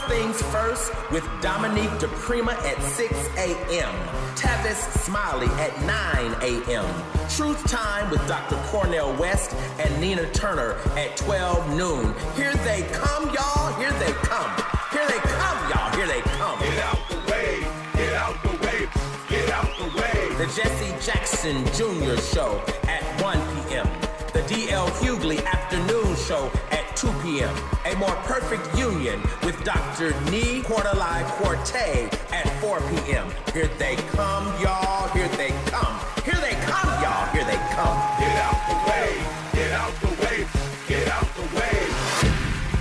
things first with Dominique DePrima at 6 a.m. Tavis Smiley at 9 a.m. Truth Time with Dr. Cornell West and Nina Turner at 12 noon. Here they come, y'all. Here they come. Here they come, y'all. Here they come. Get out the way. Get out the way. Get out the way. The Jesse Jackson Jr. Show at 1 p.m. The D.L. Hughley Afternoon Show at 2 p.m. A More Perfect Union with Dr. Nee Quarterly Quartet at 4 p.m. Here they come, y'all. Here they come. Here they come, y'all. Here they come. Get out the way. Get out the way. Get out the way.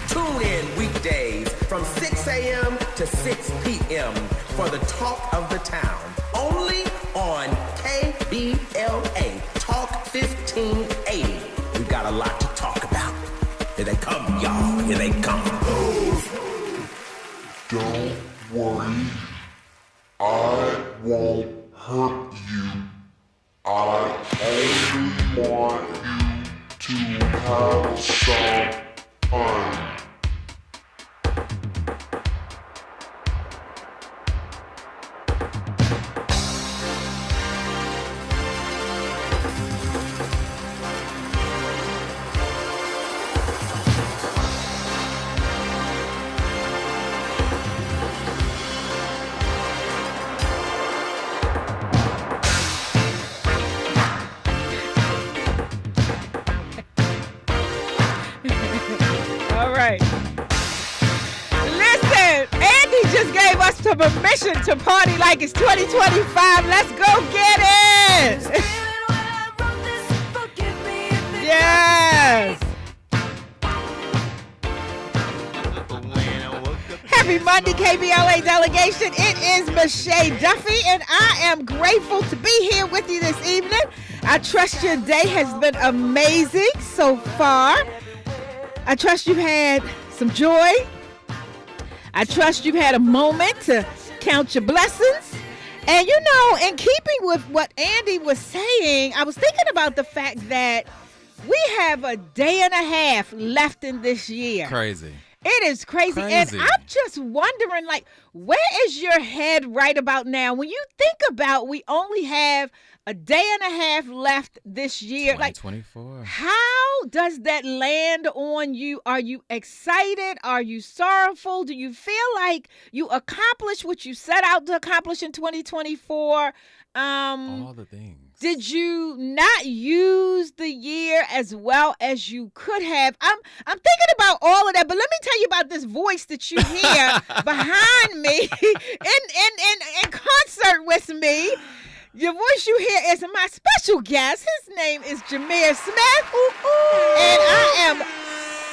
Tune in weekdays from 6 a.m. to 6 p.m. for the Talk of the Town. Only on KBLA Talk 1580. We've got a lot to talk about. Here they come, y'all. Here they come. Don't worry. I won't hurt you. I only want you to have some fun. Permission to party like it's 2025. Let's go get it. Yes. Happy Monday, KBLA delegation. It is Mischa Duffie, and I am grateful to be here with you this evening. I trust your day has been amazing so far. I trust you've had some joy. I trust you've had a moment to count your blessings. And, you know, in keeping with what Andy was saying, I was thinking about the fact that we have a day and a half left in this year. Crazy. It is crazy. And I'm just wondering, like, where is your head right about now? When you think about we only have a day and a half left this year. 2024. Like, how does that land on you? Are you excited? Are you sorrowful? Do you feel like you accomplished what you set out to accomplish in 2024? All the things. Did you not use the year as well as you could have? I'm thinking about all of that, but let me tell you about this voice that you hear behind me in concert with me. Your voice you hear is my special guest. His name is Jamir Smith. And I am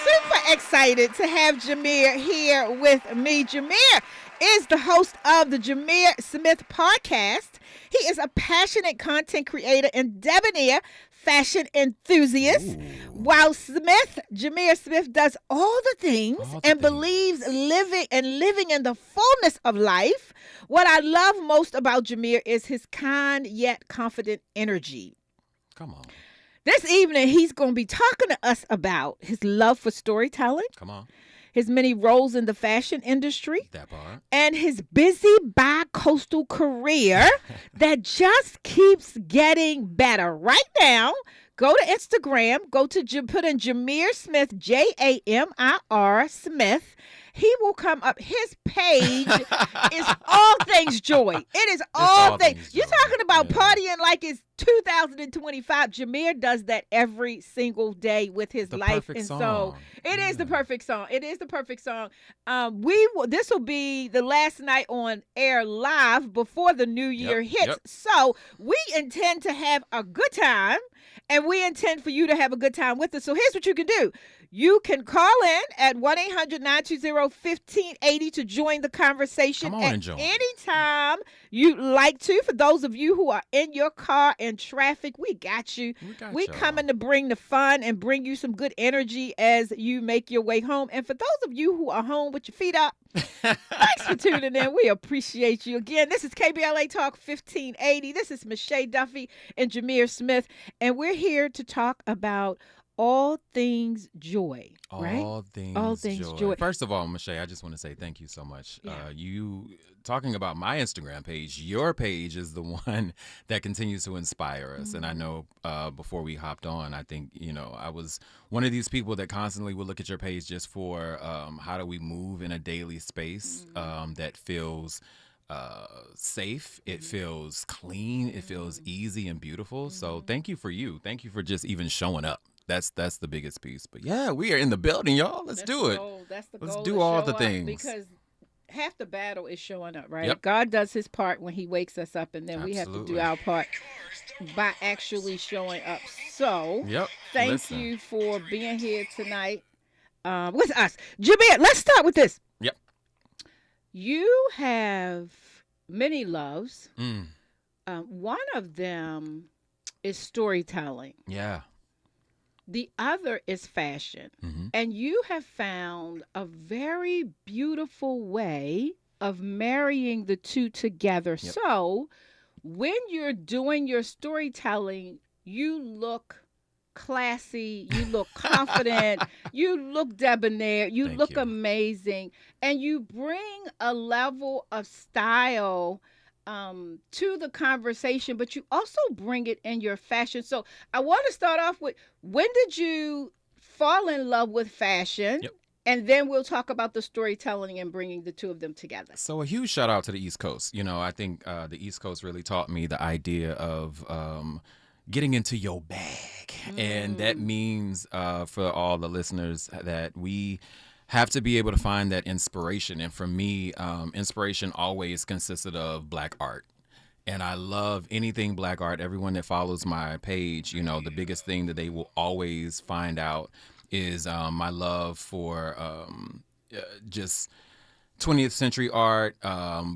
super excited to have Jamir here with me. Jamir is the host of the Jamir Smith Podcast. He is a passionate content creator and debonair fashion enthusiast. While Jamir Smith does all the things and believes living in the fullness of life. What I love most about Jamir is his kind yet confident energy. Come on. This evening, he's going to be talking to us about his love for storytelling. Come on. His many roles in the fashion industry. That part. And his busy bi-coastal career that just keeps getting better. Right now, go to Instagram, put in Jamir Smith, Jamir Smith. He will come up. His page is all things joy. It is all things. You're talking about partying like it's 2025. Jamir does that every single day with his life. And so it is the perfect song. It is the perfect song. This will be the last night on air live before the new year hits. So we intend to have a good time, and we intend for you to have a good time with us. So here's what you can do. You can call in at 1-800-920-1580 to join the conversation at any time you'd like to. For those of you who are in your car in traffic, we got you. We coming to bring the fun and bring you some good energy as you make your way home. And for those of you who are home with your feet up, thanks for tuning in. We appreciate you. Again, this is KBLA Talk 1580. This is Mischa Duffie and Jamir Smith, and we're here to talk about all things joy, right? All things, All things joy. First of all, Mischa, I just want to say thank you so much. Yeah. You talking about my Instagram page, your page is the one that continues to inspire us. And I know before we hopped on, I think, I was one of these people that constantly would look at your page just for how do we move in a daily space that feels safe, it feels clean, it feels easy and beautiful. So thank you for you. Thank you for just even showing up. That's the biggest piece. But yeah, we are in the building, y'all. Let's do it. That's the Let's goal. do to all show the up, things. because half the battle is showing up, right? Yep. God does his part when he wakes us up, and then we have to Absolutely. do our part by actually showing up. So Yep. thank Listen. you for being here tonight with us. Jamir, let's start with this. Yep. You have many loves. Mm. One of them is storytelling. Yeah. The other is fashion. Mm-hmm. And you have found a very beautiful way of marrying the two together. Yep. So when you're doing your storytelling, you look classy, you look confident, you look debonair, you Thank look you. amazing, and you bring a level of style to the conversation, but you also bring it in your fashion. So I want to start off with, when did you fall in love with fashion? Yep. And then we'll talk about the storytelling and bringing the two of them together. So a huge shout out to the East Coast. I think the East Coast really taught me the idea of getting into your bag. And that means for all the listeners that we have to be able to find that inspiration. And for me, inspiration always consisted of Black art. And I love anything Black art. Everyone that follows my page, the biggest thing that they will always find out is my love for just 20th century art,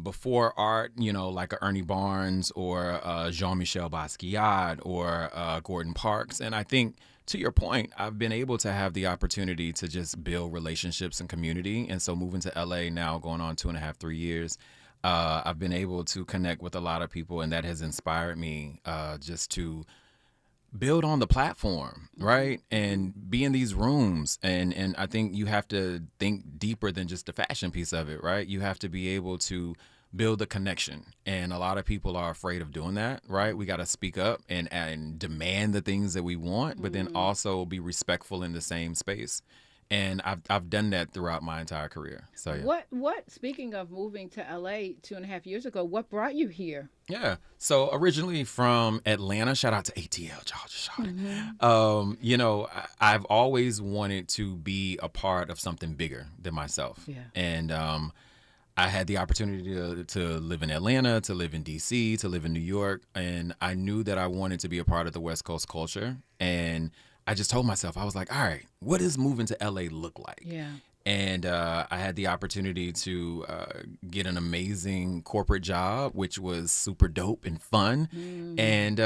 before art, like a Ernie Barnes or Jean-Michel Basquiat or Gordon Parks. And I think, to your point, I've been able to have the opportunity to just build relationships and community. And so moving to LA now, going on 2.5, 3 years, I've been able to connect with a lot of people, and that has inspired me just to build on the platform, right? And be in these rooms. And I think you have to think deeper than just the fashion piece of it, right? You have to be able to build a connection. And a lot of people are afraid of doing that, right? We got to speak up and demand the things that we want, but then also be respectful in the same space. And I've done that throughout my entire career. So yeah. What speaking of moving to LA 2.5 years ago, what brought you here? Yeah. So originally from Atlanta, shout out to ATL, Georgia. I've always wanted to be a part of something bigger than myself. Yeah. And I had the opportunity to live in Atlanta, to live in DC, to live in New York. And I knew that I wanted to be a part of the West Coast culture. And I just told myself, I was like, all right, what does moving to LA look like? Yeah. And I had the opportunity to get an amazing corporate job, which was super dope and fun. And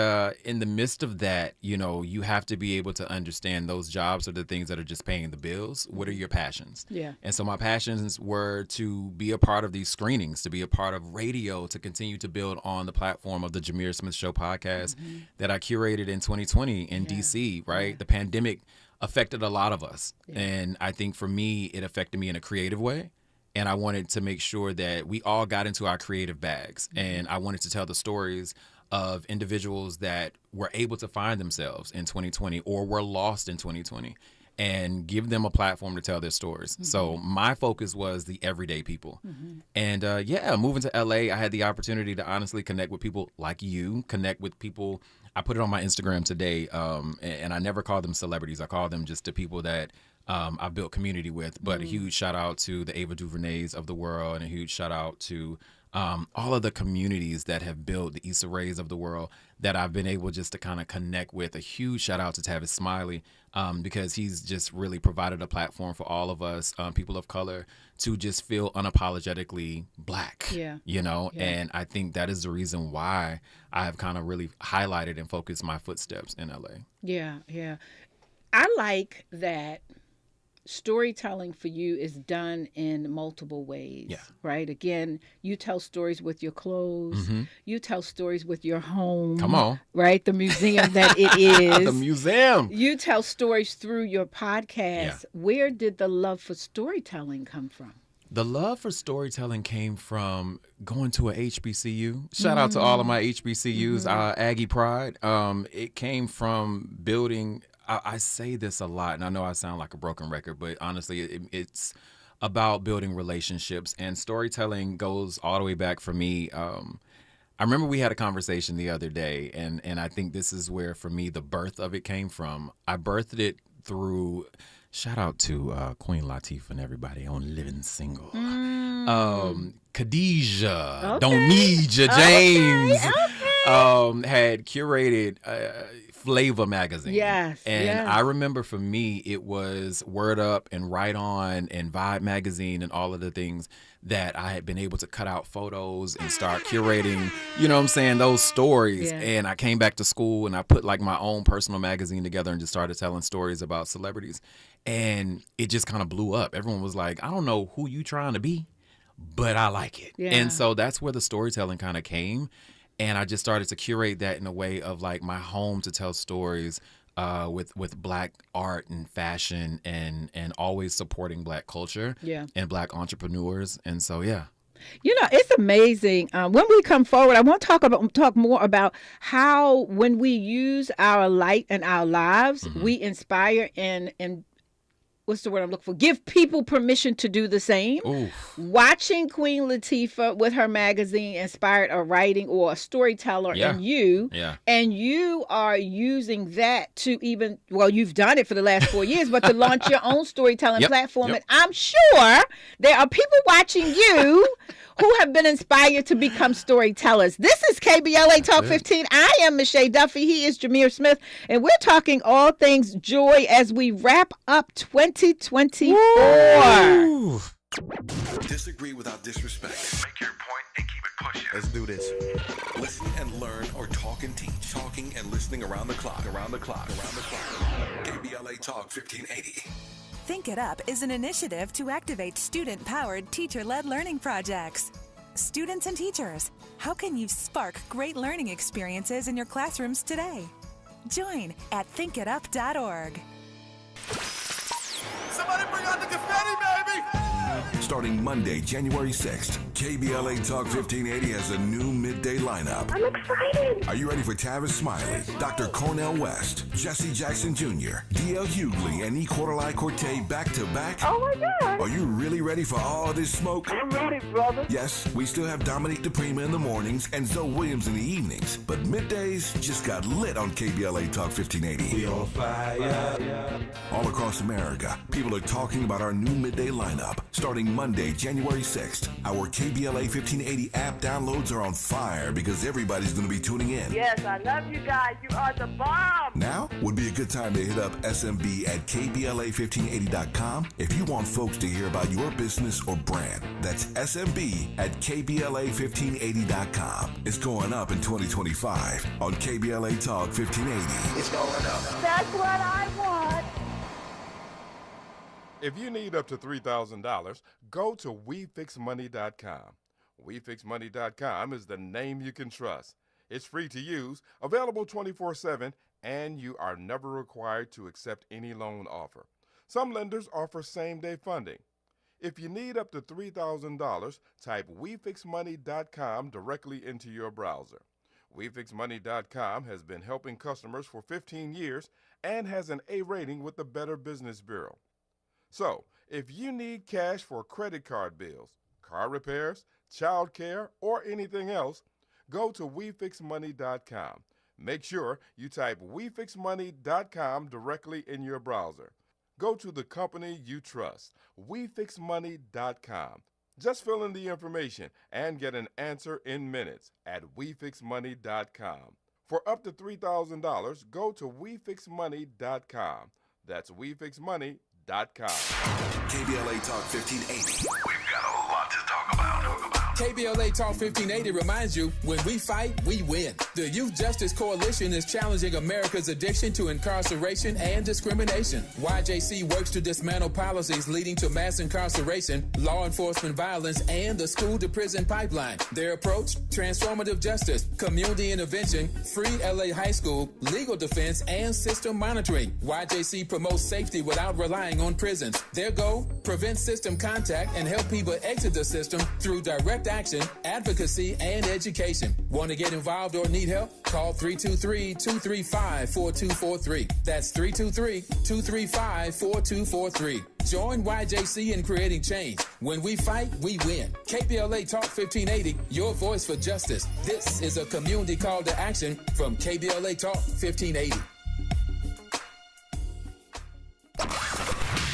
in the midst of that, you have to be able to understand those jobs are the things that are just paying the bills. What are your passions? Yeah. And so my passions were to be a part of these screenings, to be a part of radio, to continue to build on the platform of the Jamir Smith podcast that I curated in 2020 in DC, right? Yeah. The pandemic affected a lot of us. Yeah. And I think for me, it affected me in a creative way. And I wanted to make sure that we all got into our creative bags. And I wanted to tell the stories of individuals that were able to find themselves in 2020 or were lost in 2020 and give them a platform to tell their stories. So my focus was the everyday people. And moving to LA, I had the opportunity to honestly connect with people like you, connect with people. I put it on my Instagram today, and I never call them celebrities. I call them just the people that I built community with. But a huge shout out to the Ava DuVernays of the world, and a huge shout out to all of the communities that have built the Issa Raes of the world that I've been able just to kind of connect with. A huge shout out to Tavis Smiley, because he's just really provided a platform for all of us, people of color, to just feel unapologetically Black. Yeah. And I think that is the reason why I have kind of really highlighted and focused my footsteps in LA. Yeah, yeah. I like that storytelling for you is done in multiple ways, right? Again, you tell stories with your clothes. You tell stories with your home. Come on. Right? The museum that it is. The museum. You tell stories through your podcast. Where did the love for storytelling come from? The love for storytelling came from going to a HBCU. Shout out to all of my HBCUs, Aggie Pride. It came from building, I say this a lot, and I know I sound like a broken record, but honestly, it's about building relationships. And storytelling goes all the way back for me. I remember we had a conversation the other day, and I think this is where, for me, the birth of it came from. I birthed it through... Shout out to Queen Latifah and everybody on Living Single. Khadijah, Don't Need Ya James had curated Flavor magazine. And I remember for me, it was Word Up and Right On and Vibe magazine and all of the things that I had been able to cut out photos and start curating, you know what I'm saying, those stories. And I came back to school and I put like my own personal magazine together and just started telling stories about celebrities. And it just kind of blew up. Everyone was like, I don't know who you trying to be, but I like it. And so that's where the storytelling kind of came. And I just started to curate that in a way of like my home to tell stories with Black art and fashion and always supporting Black culture and Black entrepreneurs. And so, You know, it's amazing. When we come forward, I want to talk more about how when we use our light in our lives, we inspire and what's the word I'm looking for? Give people permission to do the same. Watching Queen Latifah with her magazine inspired a writing or a storyteller in you. And you are using that to even, well, you've done it for the last 4 years, but to launch your own storytelling platform. And I'm sure there are people watching you who have been inspired to become storytellers. This is KBLA Talk 15. I am Mischa Duffie. He is Jamir Smith. And we're talking all things joy as we wrap up 2024. Woo! Disagree without disrespect. Make your point and keep it pushing. Let's do this. Listen and learn or talk and teach. Talking and listening around the clock. KBLA Talk 1580. Think It Up is an initiative to activate student-powered, teacher-led learning projects. Students and teachers, how can you spark great learning experiences in your classrooms today? Join at thinkitup.org. Somebody bring out the confetti, baby! Starting Monday, January 6th, KBLA Talk 1580 has a new midday lineup. I'm excited. Are you ready for Tavis Smiley, Dr. Cornell West, Jesse Jackson Jr., D.L. Hughley, and E. Quarterly Corte back-to-back? Oh, my God. Are you really ready for all this smoke? I'm ready, brother. Yes, we still have Dominique DePrima in the mornings and Zoe Williams in the evenings, but middays just got lit on KBLA Talk 1580. We on fire. All across America, people are talking about our new midday lineup. Starting Monday, January 6th, our KBLA 1580 app downloads are on fire because everybody's going to be tuning in. Yes, I love you guys. You are the bomb. Now would be a good time to hit up SMB at KBLA1580.com if you want folks to hear about your business or brand. That's SMB at KBLA1580.com. It's going up in 2025 on KBLA Talk 1580. It's going up. That's what I want. If you need up to $3,000, go to WeFixMoney.com. WeFixMoney.com is the name you can trust. It's free to use, available 24/7, and you are never required to accept any loan offer. Some lenders offer same-day funding. If you need up to $3,000, type WeFixMoney.com directly into your browser. WeFixMoney.com has been helping customers for 15 years and has an A rating with the Better Business Bureau. So, if you need cash for credit card bills, car repairs, child care, or anything else, go to WeFixMoney.com. Make sure you type WeFixMoney.com directly in your browser. Go to the company you trust, WeFixMoney.com. Just fill in the information and get an answer in minutes at WeFixMoney.com. For up to $3,000, go to WeFixMoney.com. That's WeFixMoney.com. KBLA Talk 1580. We've got a lot to talk about. KBLA Talk 1580 reminds you, when we fight, we win. The Youth Justice Coalition is challenging America's addiction to incarceration and discrimination. YJC works to dismantle policies leading to mass incarceration, law enforcement violence, and the school-to-prison pipeline. Their approach, transformative justice, community intervention, free LA high school, legal defense, and system monitoring. YJC promotes safety without relying on prisons. Their goal, prevent system contact and help people exit the system through direct action, advocacy, and education. Want to get involved or need help? Call 323-235-4243. That's 323-235-4243. Join YJC in creating change. When we fight, we win. KBLA Talk 1580, your voice for justice. This is a community call to action from KBLA Talk 1580.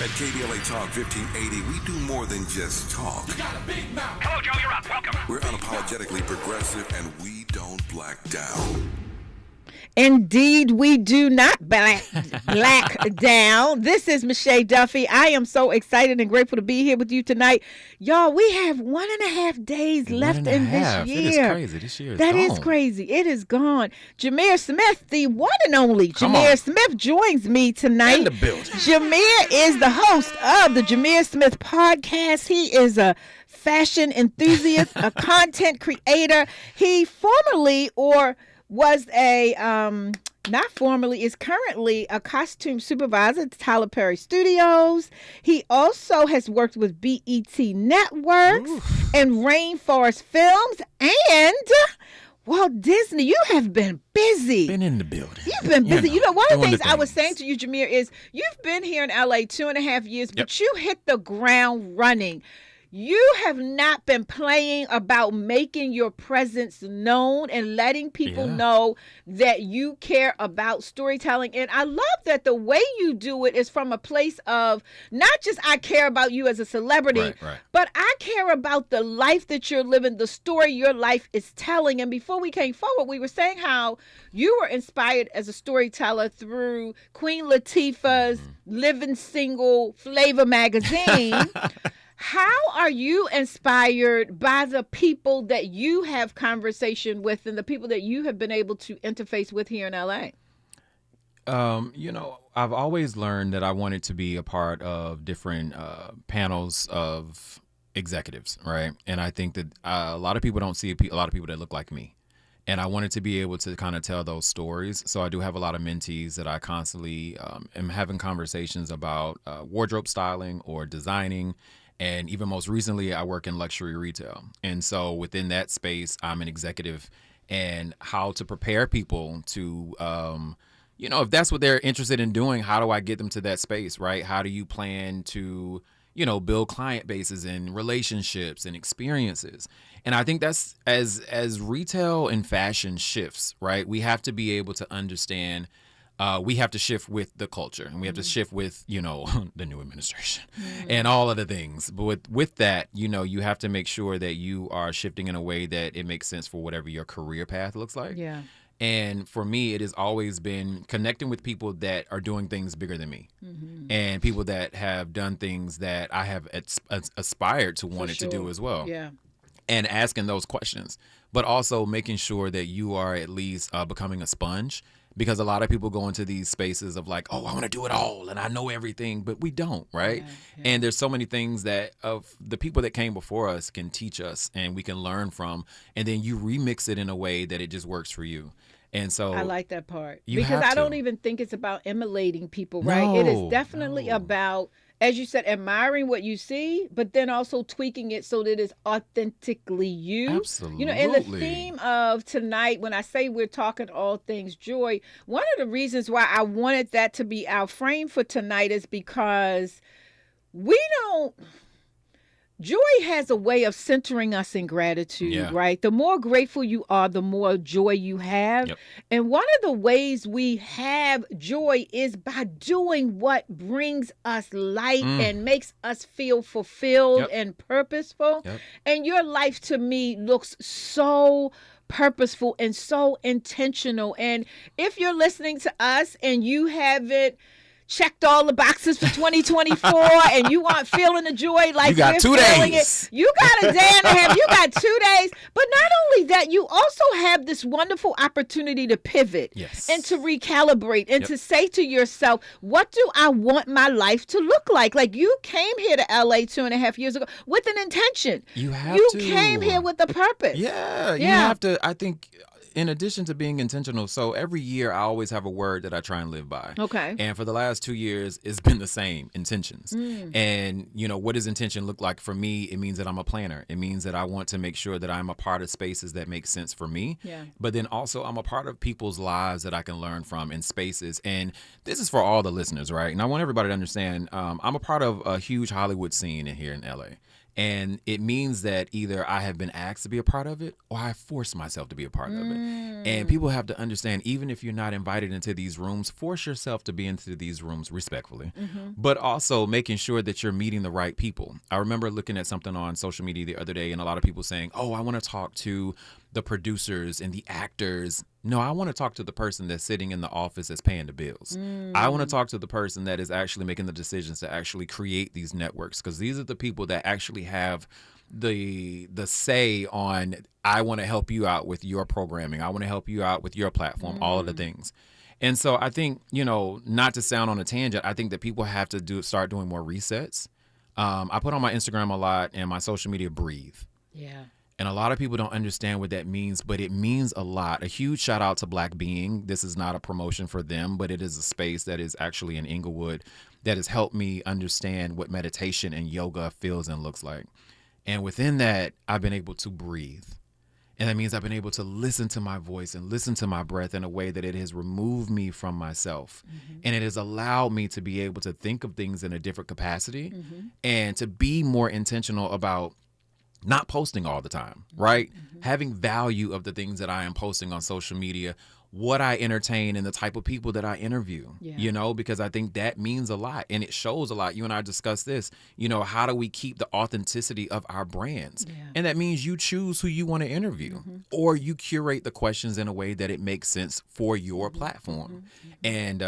At KBLA Talk 1580, we do more than just talk. You got a big mouth. Hello, Joe, you're up. Welcome. We're unapologetically progressive, and we don't black down. Indeed, we do not black down. This is Mischa Duffie. I am so excited and grateful to be here with you tonight. Y'all, we have 1.5 days left in this year. It is crazy. This year is That gone. is crazy. It is gone. Jamir Smith, the one and only Jamir Smith, joins me tonight. In the building. Jamir is the host of the Jamir Smith Podcast. He is a fashion enthusiast, a content creator. He formerly was is currently a costume supervisor at Tyler Perry Studios. He also has worked with BET Networks and Rainforest Films and Walt Disney. You have been busy. Been in the building. You've been busy. You know, one of the things I was things. saying to you, Jamir, is you've been here in LA 2.5 years, but you hit the ground running. You have not been playing about making your presence known and letting people know that you care about storytelling. And I love that the way you do it is from a place of not just I care about you as a celebrity, but I care about the life that you're living, the story your life is telling. And before we came forward, we were saying how you were inspired as a storyteller through Queen Latifah's Living Single Flavor magazine. How are you inspired by the people that you have conversation with and the people that you have been able to interface with here in LA? You know, I've always learned that I wanted to be a part of different panels of executives, right? And I think that a lot of people don't see a lot of people that look like me. And I wanted to be able to kind of tell those stories. So I do have a lot of mentees that I constantly am having conversations about wardrobe styling or designing. And even most recently, I work in luxury retail. And so within that space, I'm an executive, and how to prepare people to, you know, if that's what they're interested in doing, how do I get them to that space, right? How do you plan to, you know, build client bases and relationships and experiences? And I think that's as retail and fashion shifts, right? We have to be able to understand we have to shift with the culture, and we have to shift with, you know, the new administration and all of the things. But with that, you know, you have to make sure that you are shifting in a way that it makes sense for whatever your career path looks like. Yeah. And for me, it has always been connecting with people that are doing things bigger than me, and people that have done things that I have aspired to wanted to do as well. Yeah. And asking those questions, but also making sure that you are at least becoming a sponge. Because a lot of people go into these spaces of like, oh, I want to do it all and I know everything, but we don't, right? And there's so many things that of the people that came before us can teach us and we can learn from, and then you remix it in a way that it just works for you. And so I like that part, because I don't even think it's about emulating people, right? It is definitely about, as you said, admiring what you see, but then also tweaking it so that it's authentically you. Absolutely. You know, and the theme of tonight, when I say we're talking all things joy, one of the reasons why I wanted that to be our frame for tonight is because joy has a way of centering us in gratitude, right? The more grateful you are, the more joy you have. And one of the ways we have joy is by doing what brings us light and makes us feel fulfilled and purposeful. And your life, to me, looks so purposeful and so intentional. And if you're listening to us and you haven't checked all the boxes for 2024 and you aren't feeling the joy like you got we're 2 feeling days. it. You got a day and a half. You got 2 days. But not only that, you also have this wonderful opportunity to pivot and to recalibrate and to say to yourself, what do I want my life to look like? Like, you came here to LA 2.5 years ago with an intention. You came here with a purpose. Yeah, you have to. I think, in addition to being intentional, so every year I always have a word that I try and live by. Okay. And for the last 2 years, it's been the same, intentions. And, what does intention look like for me? It means that I'm a planner. It means that I want to make sure that I'm a part of spaces that make sense for me. Yeah. But then also I'm a part of people's lives that I can learn from in spaces. And this is for all the listeners, right? And I want everybody to understand, I'm a part of a huge Hollywood scene here in LA. And it means that either I have been asked to be a part of it or I force myself to be a part of it. And people have to understand, even if you're not invited into these rooms, force yourself to be into these rooms respectfully, but also making sure that you're meeting the right people. I remember looking at something on social media the other day and a lot of people saying, oh, I want to talk to the producers and the actors. No, I want to talk to the person that's sitting in the office that's paying the bills. I want to talk to the person that is actually making the decisions to actually create these networks, because these are the people that actually have the say on, I want to help you out with your programming. I want to help you out with your platform, all of the things. And so I think, not to sound on a tangent, I think that people have to start doing more resets. I put on my Instagram a lot and my social media, breathe. Yeah. And a lot of people don't understand what that means, but it means a lot. A huge shout out to Black Being. This is not a promotion for them, but it is a space that is actually in Inglewood that has helped me understand what meditation and yoga feels and looks like. And within that, I've been able to breathe. And that means I've been able to listen to my voice and listen to my breath in a way that it has removed me from myself. And it has allowed me to be able to think of things in a different capacity and to be more intentional about not posting all the time, right? Having value of the things that I am posting on social media, what I entertain and the type of people that I interview, because I think that means a lot and it shows a lot. You and I discussed this, how do we keep the authenticity of our brands? And that means you choose who you want to interview or you curate the questions in a way that it makes sense for your platform. And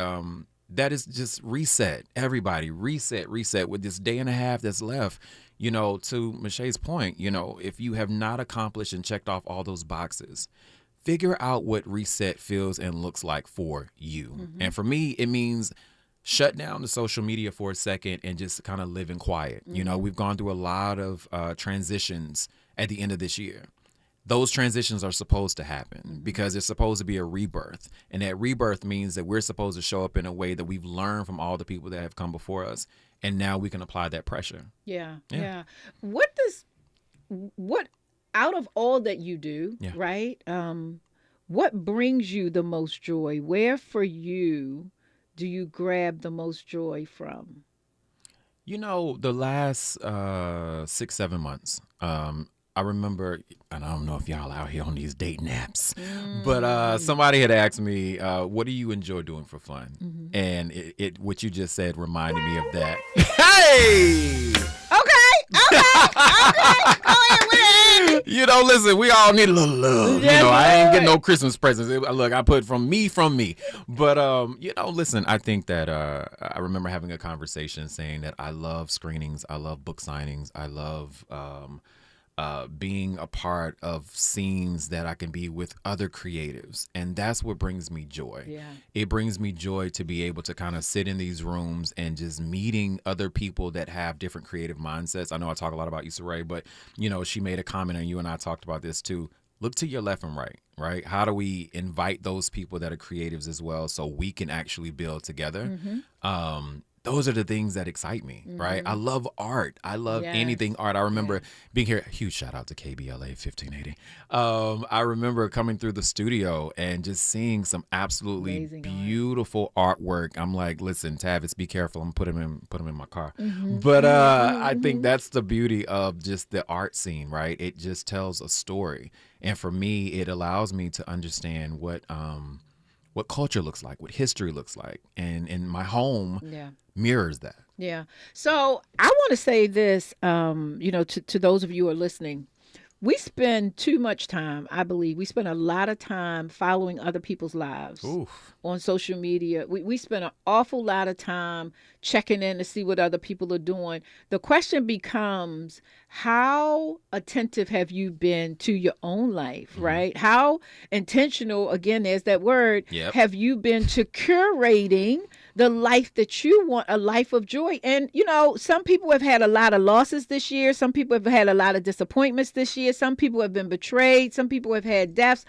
that is just reset. Everybody reset with this day and a half that's left. To Mischa's point, if you have not accomplished and checked off all those boxes, figure out what reset feels and looks like for you. And for me, it means shut down the social media for a second and just kind of live in quiet. We've gone through a lot of transitions at the end of this year. Those transitions are supposed to happen because it's supposed to be a rebirth. And that rebirth means that we're supposed to show up in a way that we've learned from all the people that have come before us. And now we can apply that pressure. Yeah. What out of all that you do, right? What brings you the most joy? Where for you do you grab the most joy from? The last 6-7 months, I remember, and I don't know if y'all out here on these dating apps, but somebody had asked me, what do you enjoy doing for fun? And it what you just said reminded me of that. Hey! Okay. Go ahead with it. Listen, we all need a little love. I ain't getting no Christmas presents. Look, I put from me. But, listen, I think that I remember having a conversation saying that I love screenings. I love book signings. I love being a part of scenes that I can be with other creatives. And that's what brings me joy. Yeah. It brings me joy to be able to kind of sit in these rooms and just meeting other people that have different creative mindsets. I know I talk a lot about Issa Rae, but, she made a comment and you and I talked about this too. Look to your left and right? How do we invite those people that are creatives as well so we can actually build together? Those are the things that excite me, right? I love art. I love anything art. I remember being here. Huge shout out to KBLA 1580. I remember coming through the studio and just seeing some absolutely amazing beautiful artwork. I'm like, listen, Tavis, be careful. I'm putting him in my car. But I think that's the beauty of just the art scene, right? It just tells a story, and for me, it allows me to understand what culture looks like, what history looks like, and in my home mirrors that. Yeah. So I want to say this, to those of you who are listening, We spend too much time, I believe. We spend a lot of time following other people's lives on social media. We spend an awful lot of time checking in to see what other people are doing. The question becomes, how attentive have you been to your own life, right? How intentional, again, there's that word, have you been to curating the life that you want, a life of joy? And, you know, some people have had a lot of losses this year. Some people have had a lot of disappointments this year. Some people have been betrayed. Some people have had deaths.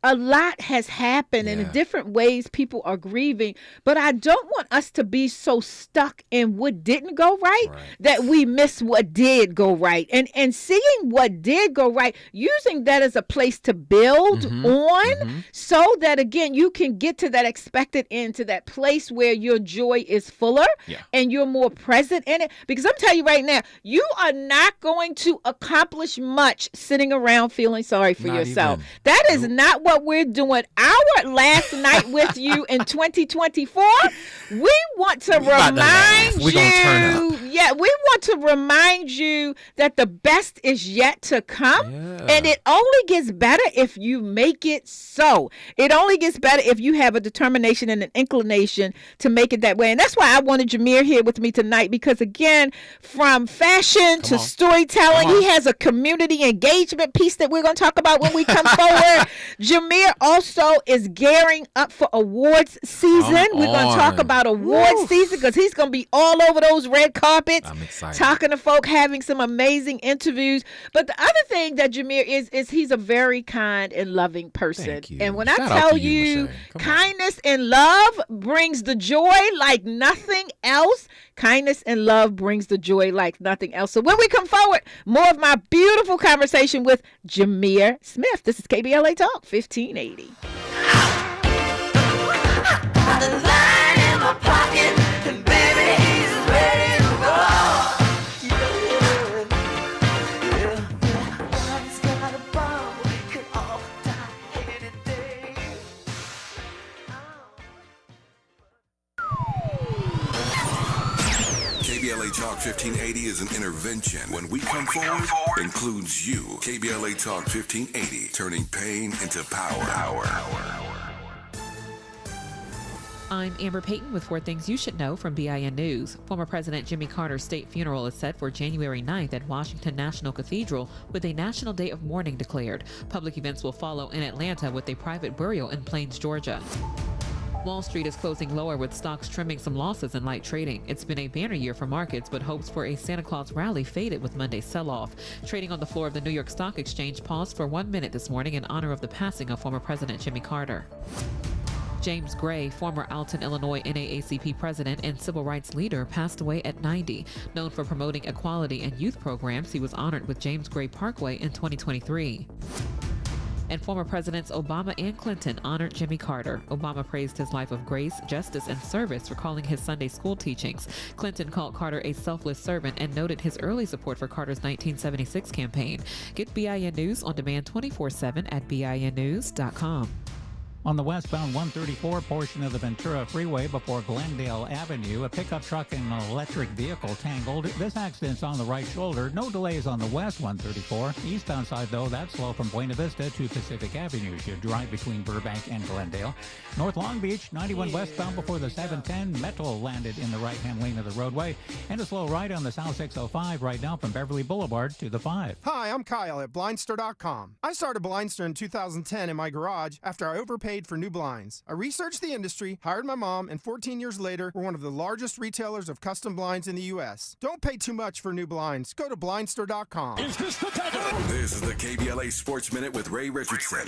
A lot has happened, and in different ways people are grieving. But I don't want us to be so stuck in what didn't go right that we miss what did go right. And seeing what did go right, using that as a place to build on so that, again, you can get to that expected end, to that place where your joy is fuller and you're more present in it. Because I'm telling you right now, you are not going to accomplish much sitting around feeling sorry for yourself. That is not what we're doing. Our last night with you in 2024, we want to remind you. Yeah, we want to remind you that the best is yet to come. And it only gets better if you make it so. It only gets better if you have a determination and an inclination to make it that way. And that's why I wanted Jamir here with me tonight, because, again, from fashion to storytelling, he has a community engagement piece that we're going to talk about when we come forward. Jamir also is gearing up for awards season. We're going to talk about awards season, because he's going to be all over those red carpets. I'm excited. Talking to folk, having some amazing interviews. But the other thing that Jamir is he's a very kind and loving person. Thank you. And when I tell you, kindness and love brings the joy like nothing else. Kindness and love brings the joy like nothing else. So when we come forward, more of my beautiful conversation with Jamir Smith. This is KBLA Talk 1580. The line in my pocket, and baby, he's ready to roll. Everybody's got a bomb, we could all die any day. KBLA Talk 1580 is an intervention. When we come forward, includes you. KBLA Talk 1580, turning pain into power. I'm Amber Payton with 4 things you should know from BIN News. Former President Jimmy Carter's state funeral is set for January 9th at Washington National Cathedral, with a national day of mourning declared. Public events will follow in Atlanta with a private burial in Plains, Georgia. Wall Street is closing lower, with stocks trimming some losses in light trading. It's been a banner year for markets, but hopes for a Santa Claus rally faded with Monday's sell-off. Trading on the floor of the New York Stock Exchange paused for 1 minute this morning in honor of the passing of former President Jimmy Carter. James Gray, former Alton, Illinois NAACP president and civil rights leader, passed away at 90. Known for promoting equality and youth programs, he was honored with James Gray Parkway in 2023. And former Presidents Obama and Clinton honored Jimmy Carter. Obama praised his life of grace, justice, and service, recalling his Sunday school teachings. Clinton called Carter a selfless servant and noted his early support for Carter's 1976 campaign. Get BIN News on demand 24/7 at BINnews.com. On the westbound 134 portion of the Ventura Freeway before Glendale Avenue, a pickup truck and an electric vehicle tangled. This accident's on the right shoulder. No delays on the west 134. Eastbound side, though, that's slow from Buena Vista to Pacific Avenue. You drive between Burbank and Glendale. North Long Beach, 91 westbound before the 710. Metal landed in the right-hand lane of the roadway. And a slow ride on the South 605 right now from Beverly Boulevard to the 5. Hi, I'm Kyle at Blindster.com. I started Blindster in 2010 in my garage after I overpaid for new blinds. I researched the industry, hired my mom, and 14 years later, we're one of the largest retailers of custom blinds in the U.S. Don't pay too much for new blinds. Go to Blindster.com. This is the KBLA Sports Minute with Ray Richardson.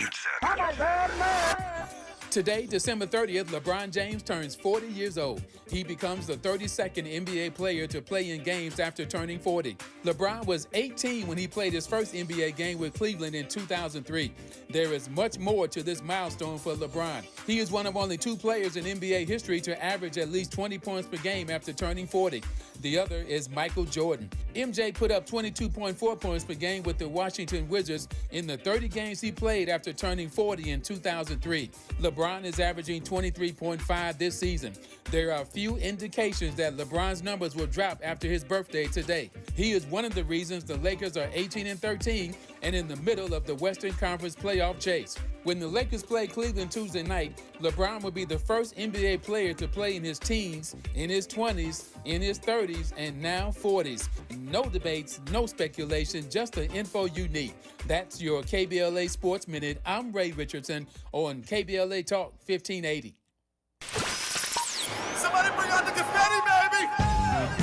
Today, December 30th, LeBron James turns 40 years old. He becomes the 32nd NBA player to play in games after turning 40. LeBron was 18 when he played his first NBA game with Cleveland in 2003. There is much more to this milestone for LeBron. He is one of only 2 players in NBA history to average at least 20 points per game after turning 40. The other is Michael Jordan. MJ put up 22.4 points per game with the Washington Wizards in the 30 games he played after turning 40 in 2003. LeBron is averaging 23.5 this season. There are few indications that LeBron's numbers will drop after his birthday today. He is one of the reasons the Lakers are 18-13 and in the middle of the Western Conference playoff chase. When the Lakers play Cleveland Tuesday night, LeBron will be the first NBA player to play in his teens, in his 20s, in his 30s, and now 40s. No debates, no speculation, just the info you need. That's your KBLA Sports Minute. I'm Ray Richardson on KBLA Talk 1580. Somebody bring out the confetti, baby!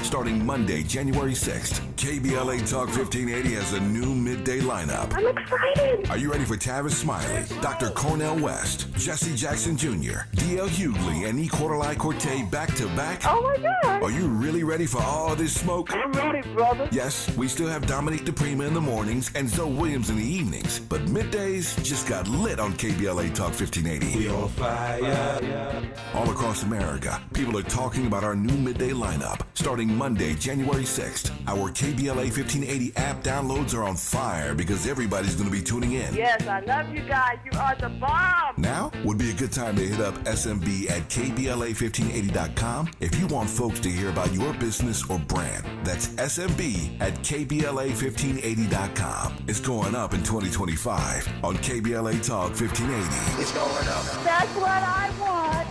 Starting Monday, January 6th, KBLA Talk 1580 has a new midday lineup. I'm excited. Are you ready for Tavis Smiley, Dr. Cornel West, Jesse Jackson Jr., D.L. Hughley, and E. Quarterly Corte back-to-back? Oh, my God. Are you really ready for all this smoke? I'm ready, brother. Yes, we still have Dominique DePrima in the mornings and Zoe Williams in the evenings, but middays just got lit on KBLA Talk 1580. We on fire. All across America, people are talking about our new midday lineup. Starting Monday, January 6th, our KBLA 1580 app downloads are on fire because everybody's going to be tuning in. Yes, I love you guys. You are the bomb. Now would be a good time to hit up SMB at KBLA1580.com if you want folks to hear about your business or brand. That's SMB at KBLA1580.com. It's going up in 2025 on KBLA Talk 1580. It's going up. That's what I want.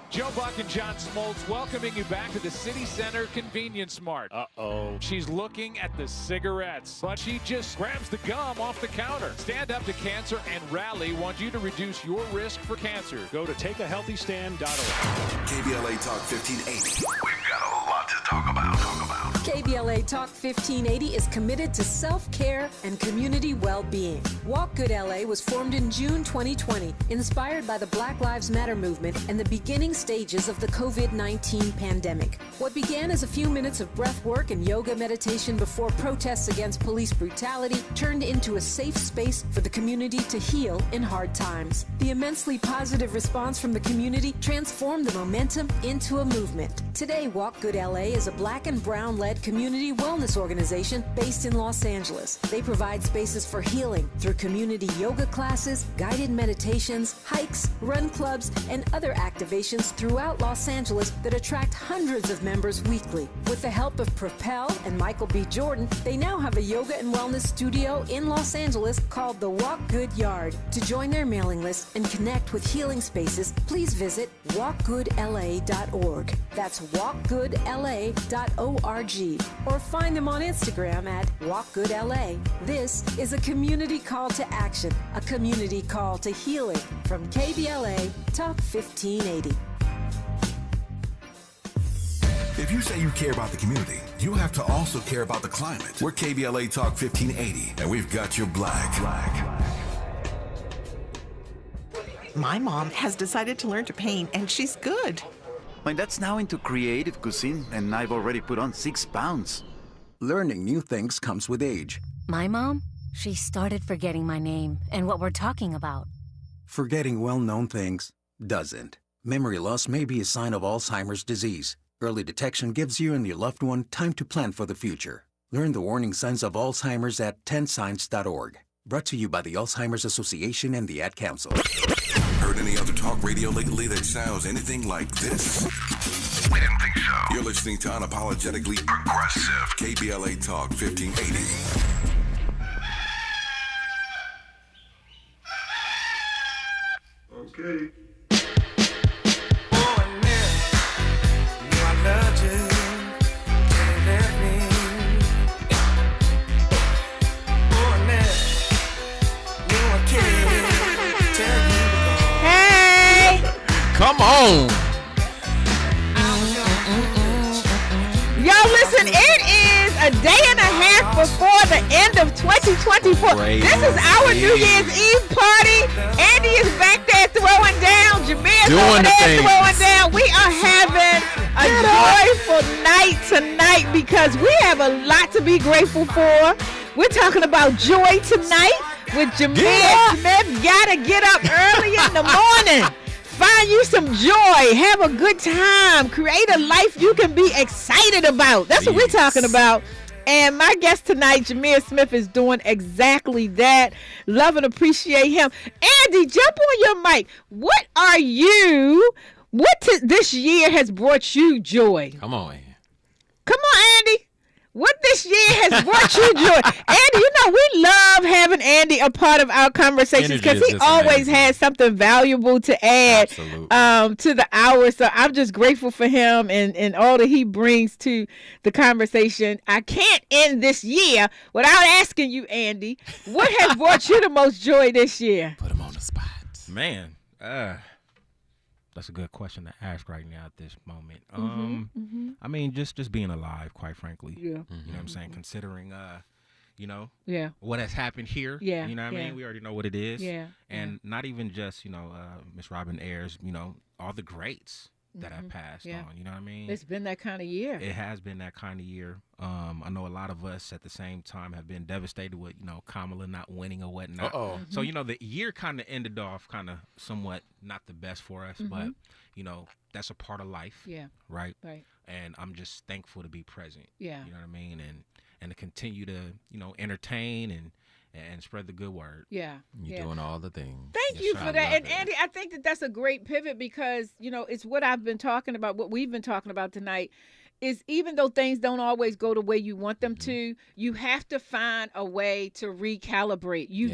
Joe Buck and John Smoltz welcoming you back to the City Center Convenience Mart. Uh-oh. She's looking at the cigarettes, but she just grabs the gum off the counter. Stand Up to Cancer and Rally want you to reduce your risk for cancer. Go to takeahealthystand.org. KBLA Talk 1580. We've got a lot to talk about. KBLA Talk 1580 is committed to self-care and community well-being. Walk Good LA was formed in June 2020, inspired by the Black Lives Matter movement and the beginning stages of the COVID-19 pandemic. What began as a few minutes of breath work and yoga meditation before protests against police brutality turned into a safe space for the community to heal in hard times. The immensely positive response from the community transformed the momentum into a movement. Today, Walk Good LA is a Black and Brown-led community wellness organization based in Los Angeles. They provide spaces for healing through community yoga classes, guided meditations, hikes, run clubs, and other activations throughout Los Angeles that attract hundreds of members weekly. With the help of Propel and Michael B. Jordan, they now have a yoga and wellness studio in Los Angeles called the Walk Good Yard. To join their mailing list and connect with healing spaces, please visit walkgoodla.org. That's walkgoodla.org. Or find them on Instagram at walkgoodla. This is a community call to action, a community call to healing from KBLA Talk 1580. If you say you care about the community, you have to also care about the climate. We're KBLA Talk 1580, and we've got your black. My mom has decided to learn to paint, and she's good. My dad's now into creative cuisine, and I've already put on 6 pounds. Learning new things comes with age. My mom, she started forgetting my name and what we're talking about. Forgetting well-known things doesn't. Memory loss may be a sign of Alzheimer's disease. Early detection gives you and your loved one time to plan for the future. Learn the warning signs of Alzheimer's at 10signs.org. Brought to you by the Alzheimer's Association and the Ad Council. Heard any other talk radio lately that sounds anything like this? We didn't think so. You're listening to Unapologetically Progressive KBLA Talk 1580. Okay. Come on. Y'all listen, it is a day and a half before the end of 2024. This is our New Year's Eve party. Andy is back there throwing down. Jamir's over there throwing down. We are having a joyful night tonight because we have a lot to be grateful for. We're talking about joy tonight with Jamir Smith. Gotta get up early in the morning. Find you some joy. Have a good time. Create a life you can be excited about. That's what we're talking about. And my guest tonight, Jamir Smith, is doing exactly that. Love and appreciate him. Andy, jump on your mic. What this year has brought you joy? Come on. Come on, Andy. What this year has brought you joy? Andy, you know Andy a part of our conversations because he always has something valuable to add to the hour. So I'm just grateful for him and all that he brings to the conversation. I can't end this year without asking you, Andy, what has brought you the most joy this year? Put him on the spot. Man, that's a good question to ask right now at this moment. I mean, just being alive, quite frankly. Yeah. You know what I'm saying? Considering, Yeah. what has happened here. Yeah. You know what I mean? We already know what it is. Yeah. And not even just, Miss Robin Ayers, all the greats that have passed on. You know what I mean? It's been that kind of year. It has been that kind of year. I know a lot of us at the same time have been devastated with, Kamala not winning or whatnot. So, the year kind of ended off kind of somewhat not the best for us, but, that's a part of life. Yeah. Right? Right. And I'm just thankful to be present. Yeah. You know what I mean? And to continue to, entertain and spread the good word. Yeah. You're doing all the things. Thank you for that. And Andy, I think that's a great pivot because, it's what I've been talking about, what we've been talking about tonight is even though things don't always go the way you want them to, you have to find a way to recalibrate. You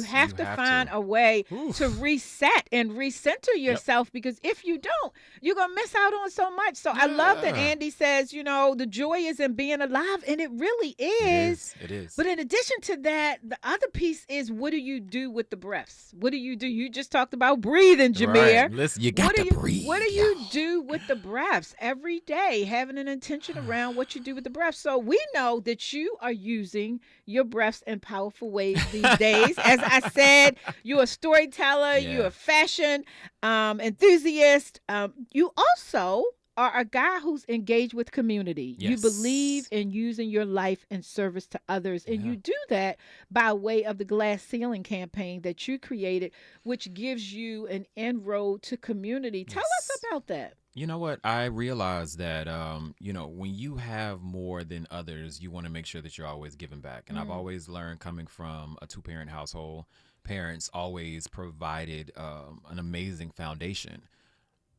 have to find a way to reset and recenter yourself because if you don't, you're going to miss out on so much. So I love that Andy says, the joy is in being alive, and it really is. It is. But in addition to that, the other piece is what do you do with the breaths? What do you do? You just talked about breathing, Jamir. Right. Listen, you got to breathe. What do you do with the breaths every day? Having an intention around what you do with the breath. So we know that you are using your breaths in powerful ways these days. As I said, you're a storyteller, you're a fashion enthusiast. You also are a guy who's engaged with community. Yes. You believe in using your life in service to others. And you do that by way of the Glass Ceiling campaign that you created, which gives you an inroad to community. Tell us about that. You know what? I realize that, when you have more than others, you want to make sure that you're always giving back. And I've always learned coming from a two-parent household, parents always provided an amazing foundation.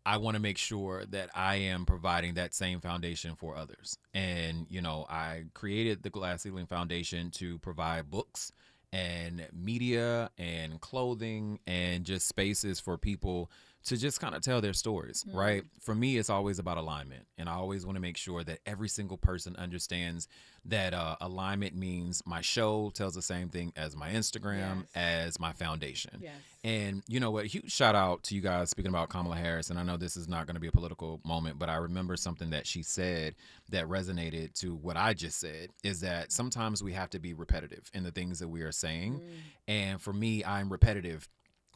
I want to make sure that I am providing that same foundation for others. And, I created the Glass Ceiling Foundation to provide books and media and clothing and just spaces for people to just kind of tell their stories, right? For me, it's always about alignment. And I always want to make sure that every single person understands that alignment means my show tells the same thing as my Instagram, as my foundation. Yes. And you know what? Huge shout out to you guys speaking about Kamala Harris. And I know this is not going to be a political moment, but I remember something that she said that resonated to what I just said is that sometimes we have to be repetitive in the things that we are saying. And for me, I'm repetitive.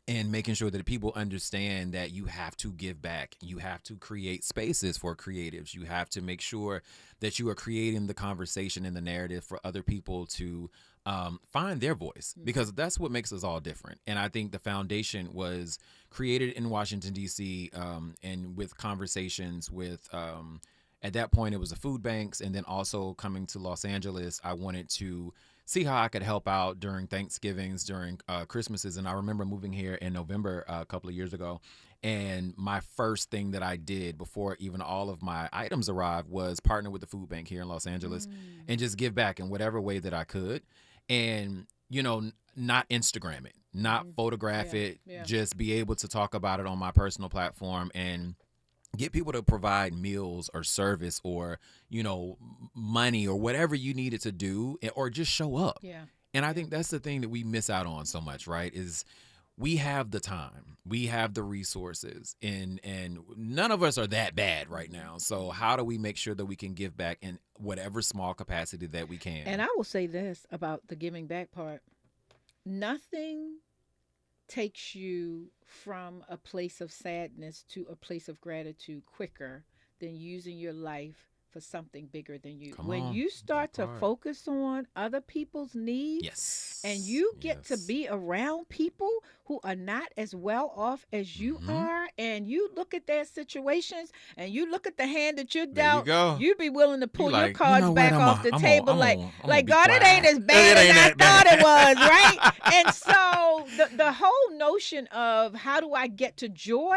And making sure that people understand that you have to give back. You have to create spaces for creatives. You have to make sure that you are creating the conversation and the narrative for other people to find their voice, because that's what makes us all different. And I think the foundation was created in Washington, D.C., and with conversations with at that point, it was the food banks. And then also coming to Los Angeles, I wanted to see how I could help out during Thanksgivings, during Christmases. And I remember moving here in November a couple of years ago. And my first thing that I did before even all of my items arrived was partner with the food bank here in Los Angeles and just give back in whatever way that I could. And, not Instagram it, not photograph it, just be able to talk about it on my personal platform and get people to provide meals or service or, money or whatever you needed to do, or just show up. Yeah. And I think that's the thing that we miss out on so much, right? Is we have the time, we have the resources, and none of us are that bad right now. So how do we make sure that we can give back in whatever small capacity that we can? And I will say this about the giving back part. Nothing takes you from a place of sadness to a place of gratitude quicker than using your life for something bigger than you. When you start to focus on other people's needs, and you get to be around people who are not as well off as you are, and you look at their situations and you look at the hand that you're dealt, you be willing to pull your cards back off the table like God, it ain't as bad as I thought it was, right? And so the whole notion of how do I get to joy?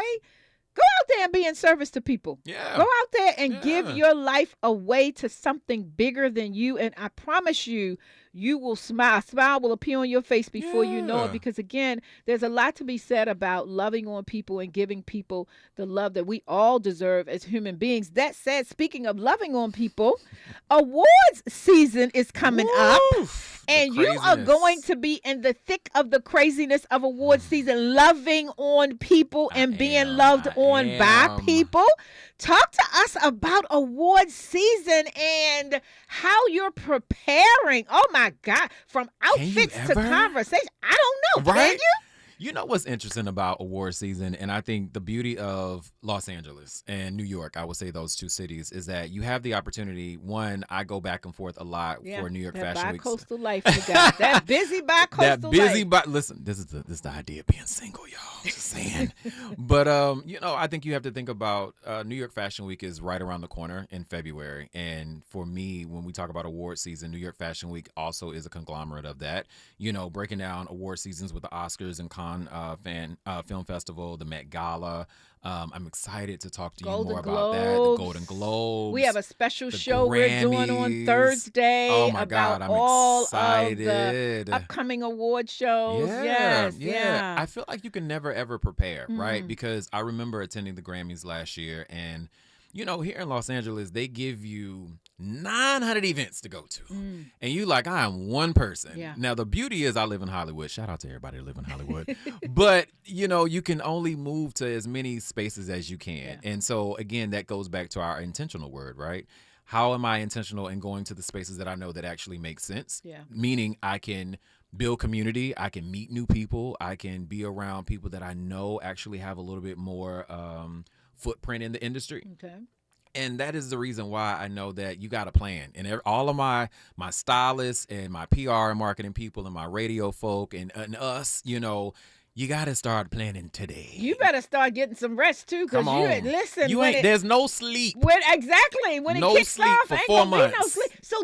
Go out there and be in service to people. Yeah. Go out there and give your life away to something bigger than you. And I promise you, you will smile. Smile will appear on your face before you know it, because again, there's a lot to be said about loving on people and giving people the love that we all deserve as human beings. That said, speaking of loving on people, awards season is coming up, and you are going to be in the thick of the craziness of awards season, loving on people and being loved on by people. Talk to us about awards season and how you're preparing. Oh my God, from outfits to conversation. I don't know. Right? Can you? You know what's interesting about award season, and I think the beauty of Los Angeles and New York, I would say those two cities, is that you have the opportunity. One, I go back and forth a lot for New York Fashion Week. That bi-coastal life you got. That busy bi-coastal life. Listen, this is the idea of being single, y'all. Just saying. But I think you have to think about New York Fashion Week is right around the corner in February, and for me, when we talk about award season, New York Fashion Week also is a conglomerate of that. You know, breaking down award seasons with the Oscars and Film Festival, the Met Gala. I'm excited to talk to you more about that. The Golden Globes. We have a special show we're doing on Thursday about all of the upcoming award shows. Yeah. I feel like you can never, ever prepare, right? Because I remember attending the Grammys last year, and here in Los Angeles, they give you 900 events to go to. And you like, I am one person. Yeah. Now, the beauty is I live in Hollywood. Shout out to everybody that live in Hollywood. But, you can only move to as many spaces as you can. Yeah. And so, again, that goes back to our intentional word, right? How am I intentional in going to the spaces that I know that actually make sense? Yeah. Meaning I can build community. I can meet new people. I can be around people that I know actually have a little bit more footprint in the industry. Okay. And that is the reason why I know that you got a plan. And all of my stylists and my PR and marketing people and my radio folk and us, you got to start planning today. You better start getting some rest too, because there's no sleep. When no it kicks sleep off, for ain't 4 gonna be months. no sleep. So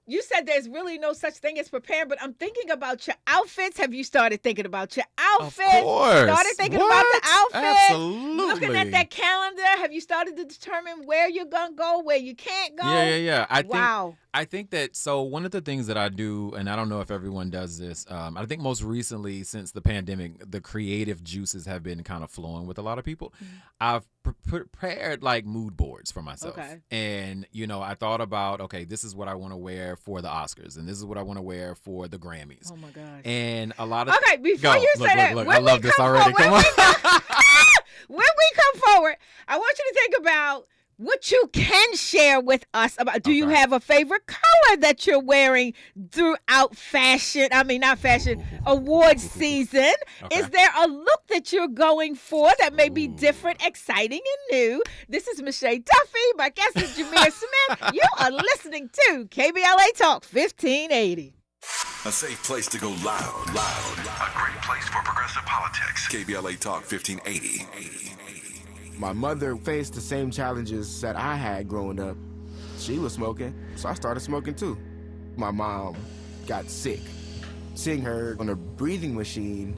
you said there's really no such thing as preparing, but I'm thinking about your outfits. Have you started thinking about your outfits? Of course. Started thinking about the outfits? Absolutely. Looking at that calendar, have you started to determine where you're going to go, where you can't go? Yeah. Wow. I think that, so one of the things that I do, and I don't know if everyone does this, I think most recently since the pandemic, the creative juices have been kind of flowing with a lot of people. I've prepared like mood boards for myself. Okay. And, I thought about, okay, this is what I want to wear for the Oscars, and this is what I want to wear for the Grammys. Oh my gosh. And a lot of Okay, before you say that, I love this already. Come on. When we come forward, I want you to think about what you can share with us about. Do you have a favorite color that you're wearing throughout awards season? Okay. Is there a look that you're going for that may be different, exciting, and new? This is Mischa Duffie. My guest is Jamir Smith. You are listening to KBLA Talk 1580. A safe place to go loud. A great place for progressive politics. KBLA Talk 1580. My mother faced the same challenges that I had growing up. She was smoking, so I started smoking too. My mom got sick. Seeing her on a breathing machine,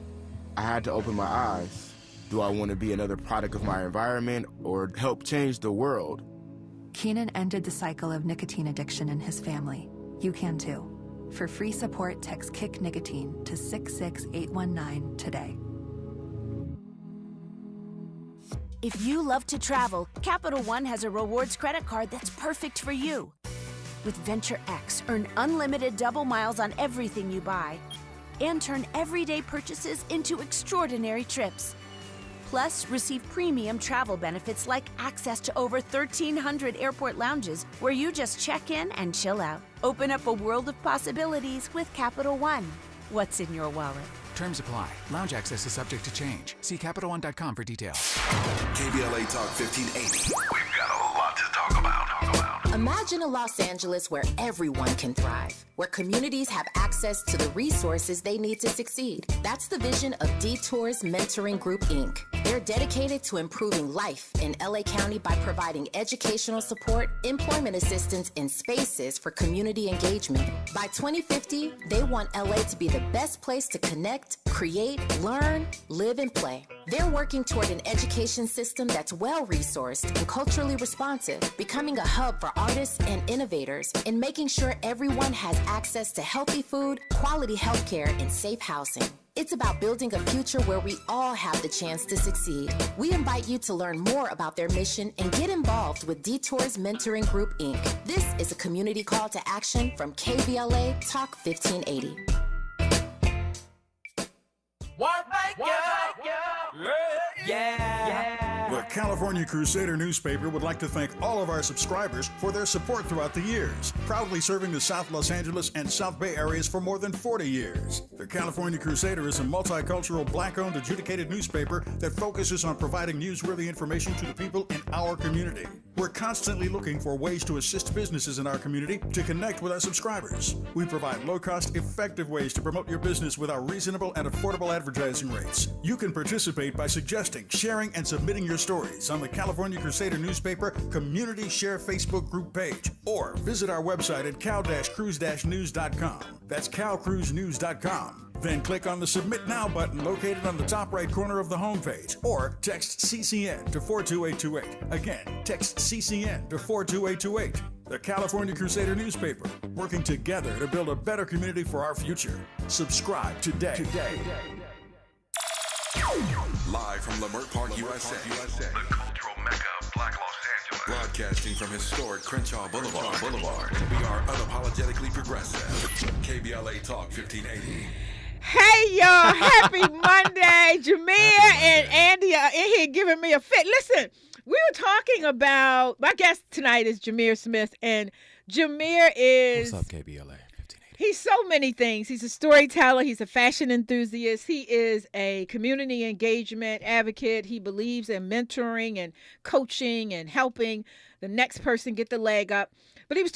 I had to open my eyes. Do I want to be another product of my environment or help change the world? Keenan ended the cycle of nicotine addiction in his family. You can too. For free support, text KICK Nicotine to 66819 today. If you love to travel, Capital One has a rewards credit card that's perfect for you. With Venture X, earn unlimited double miles on everything you buy and turn everyday purchases into extraordinary trips. Plus, receive premium travel benefits like access to over 1,300 airport lounges where you just check in and chill out. Open up a world of possibilities with Capital One. What's in your wallet? Terms apply. Lounge access is subject to change. See CapitalOne.com for details. KBLA Talk 1580. We've got a lot to talk about. Imagine a Los Angeles where everyone can thrive, where communities have access to the resources they need to succeed. That's the vision of Detours Mentoring Group, Inc. They're dedicated to improving life in LA County by providing educational support, employment assistance, and spaces for community engagement. By 2050, they want LA to be the best place to connect, create, learn, live, and play. They're working toward an education system that's well-resourced and culturally responsive, becoming a hub for artists and innovators, and making sure everyone has access to healthy food, quality healthcare, and safe housing. It's about building a future where we all have the chance to succeed. We invite you to learn more about their mission and get involved with Detours Mentoring Group, Inc. This is a community call to action from KBLA Talk 1580. The California Crusader newspaper would like to thank all of our subscribers for their support throughout the years, proudly serving the South Los Angeles and South Bay areas for more than 40 years. The California Crusader is a multicultural, black-owned, adjudicated newspaper that focuses on providing newsworthy information to the people in our community. We're constantly looking for ways to assist businesses in our community to connect with our subscribers. We provide low-cost, effective ways to promote your business with our reasonable and affordable advertising rates. You can participate by suggesting, sharing, and submitting your stories on the California Crusader newspaper Community Share Facebook group page, or visit our website at cal-cruise-news.com. That's calcruisenews.com. Then click on the Submit Now button located on the top right corner of the homepage, or text CCN to 42828. Again, text CCN to 42828. The California Crusader newspaper, working together to build a better community for our future. Subscribe today. Live from Leimert Park, USA. The cultural mecca of Black Los Angeles. Broadcasting from historic Crenshaw Boulevard. We are unapologetically progressive. KBLA Talk 1580. Hey, y'all. Happy Monday. Jamir and Andy are in here giving me a fit. Listen, we were talking about, my guest tonight is Jamir Smith, and Jamir is... What's up, KBLA? He's so many things. He's a storyteller. He's a fashion enthusiast. He is a community engagement advocate. He believes in mentoring and coaching and helping the next person get the leg up. But we were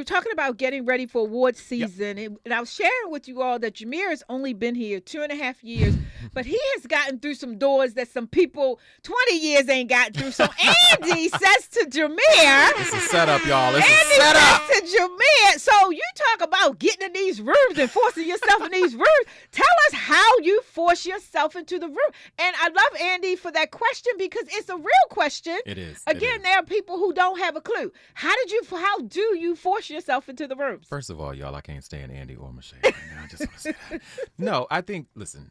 talking about getting ready for award season. Yep. And I was sharing with you all that Jamir has only been here 2.5 years, but he has gotten through some doors that some people 20 years ain't gotten through. So Andy says to Jamir. It's a setup, y'all. Andy says to Jamir, so you talk about getting in these rooms and forcing yourself in these rooms. Tell us how you force yourself into the room. And I love Andy for that question because it's a real question. It is. Again, there are people who don't have a clue. How do you force yourself into the rooms? First of all, y'all, I can't stand Andy or Mischa right now. I just want to say that. No, I think, listen,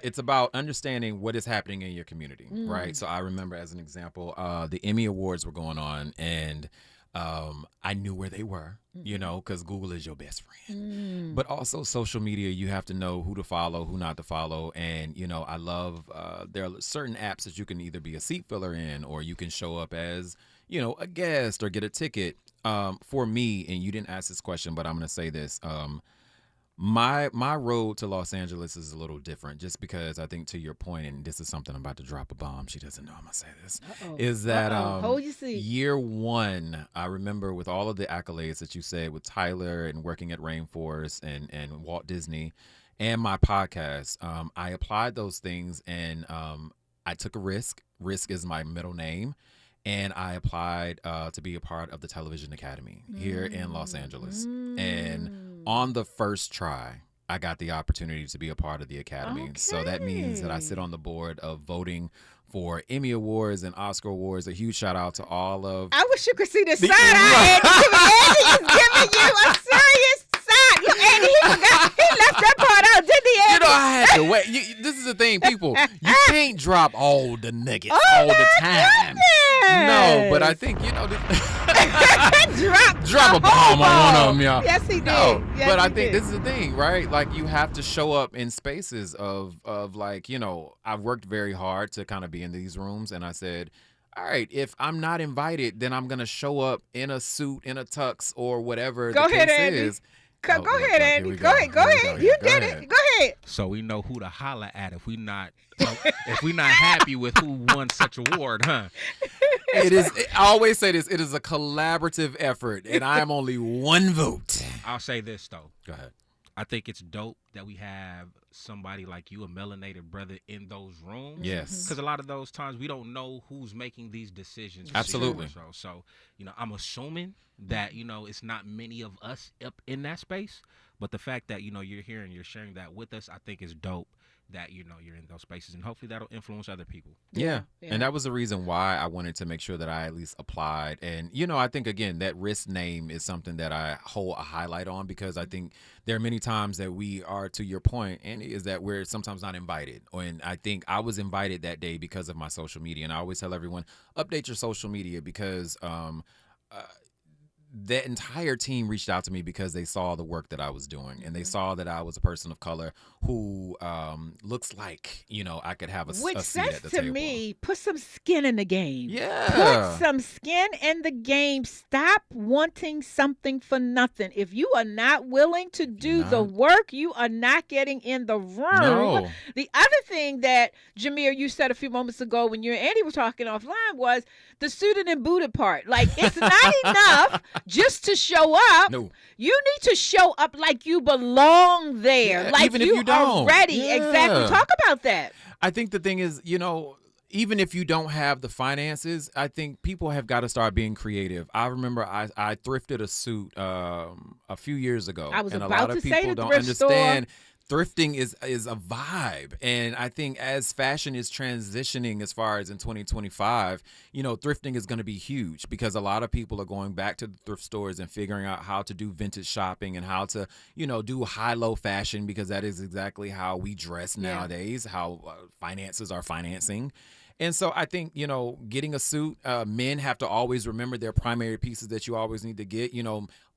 it's about understanding what is happening in your community, right? So I remember, as an example, the Emmy Awards were going on, and I knew where they were, you know, because Google is your best friend. But also social media, you have to know who to follow, who not to follow. And, you know, I love, there are certain apps that you can either be a seat filler in, or you can show up as, you know, a guest or get a ticket. For me, and you didn't ask this question, but I'm going to say this. My road to Los Angeles is a little different, just because I think, to your point, and this is something I'm about to drop a bomb. She doesn't know I'm going to say this. Is that hold your seat. Year one, I remember with all of the accolades that you said with Tyler and working at Rainforest and Walt Disney and my podcast, I applied those things, and I took a risk. Risk is my middle name. And I applied to be a part of the Television Academy here in Los Angeles. And on the first try, I got the opportunity to be a part of the Academy. Okay. So that means that I sit on the board of voting for Emmy Awards and Oscar Awards. A huge shout out to all of... I wish you could see the side Andy is giving you a serious side. Look, Andy, he left that part out, didn't he, Andy? You know, I had to wait. This is the thing, people. You can't drop all the nuggets all the time. Goodness. No, but I think, you know, drop a bomb on one of them, y'all. Yes, he did. No, yes, but I think this is the thing, right? Like, you have to show up in spaces of like, you know, I've worked very hard to kind of be in these rooms, and I said, all right, if I'm not invited, then I'm going to show up in a suit, in a tux, or whatever the case is. Go ahead, Andy. Go ahead. You did it. Go ahead. So we know who to holler at if we not happy with who won such award, huh? It is. I always say this. It is a collaborative effort, and I am only one vote. I'll say this though. Go ahead. I think it's dope that we have somebody like you, a melanated brother, in those rooms. Yes. Because a lot of those times we don't know who's making these decisions. Absolutely. So, I'm assuming that, it's not many of us up in that space. But the fact that, you're here and you're sharing that with us, I think is dope that, you're in those spaces. And hopefully that'll influence other people. Yeah. And that was the reason why I wanted to make sure that I at least applied. And, I think, again, that risk name is something that I hold a highlight on, because I think there are many times that we are, to your point, and is that we're sometimes not invited. And I think I was invited that day because of my social media. And I always tell everyone, update your social media, because that entire team reached out to me because they saw the work that I was doing, and they saw that I was a person of color who looks like, I could have a seat at the table. Which says to me, put some skin in the game. Yeah. Put some skin in the game. Stop wanting something for nothing. If you are not willing to do the work, you are not getting in the room. No. The other thing that, Jamir, you said a few moments ago when you and Andy were talking offline was the suited and booted part. Like, it's not enough just to show up. No. You need to show up like you belong there. Like even if you don't. are ready. Yeah. Exactly. Talk about that. I think the thing is, even if you don't have the finances, I think people have got to start being creative. I remember I thrifted a suit a few years ago. I was and about a lot to of say people the don't thrift understand. Thrifting is a vibe. And I think as fashion is transitioning as far as in 2025, thrifting is going to be huge, because a lot of people are going back to the thrift stores and figuring out how to do vintage shopping and how to, do high-low fashion, because that is exactly how we dress nowadays, how finances are financing. And so I think, getting a suit, men have to always remember their primary pieces that you always need to get.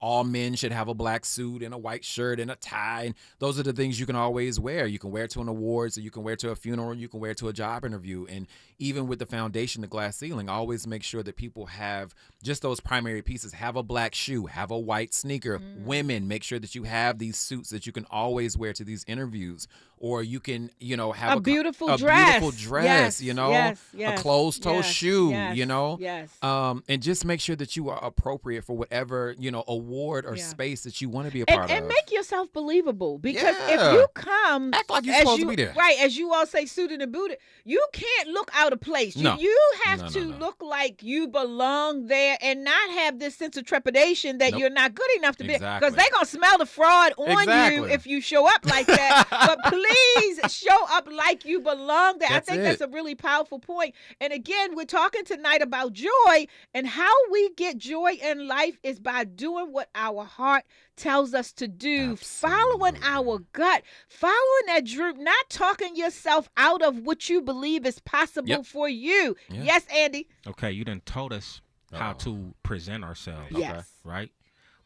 All men should have a black suit and a white shirt and a tie. And those are the things you can always wear. You can wear to an awards, or you can wear to a funeral, you can wear to a job interview. And even with the foundation, the glass ceiling, always make sure that people have just those primary pieces. Have a black shoe, have a white sneaker. Women, make sure that you have these suits that you can always wear to these interviews. Or you can, have a beautiful dress. Beautiful dress, yes, a closed-toe shoe, Yes. And just make sure that you are appropriate for whatever, award or space that you want to be a part of. And make yourself believable, because if you come, act like you're supposed to be there. Right, as you all say, suited and booted, you can't look out of place. No. You have to look like you belong there and not have this sense of trepidation that you're not good enough to be. Because they're going to smell the fraud on you if you show up like that. But please show up like you belong there. I think that's a really powerful point. And again, we're talking tonight about joy, and how we get joy in life is by doing what our heart tells us to do. Following our gut, following that dream, not talking yourself out of what you believe is possible for you. Yes, Andy. Okay, you done told us how to present ourselves. Yes. Right?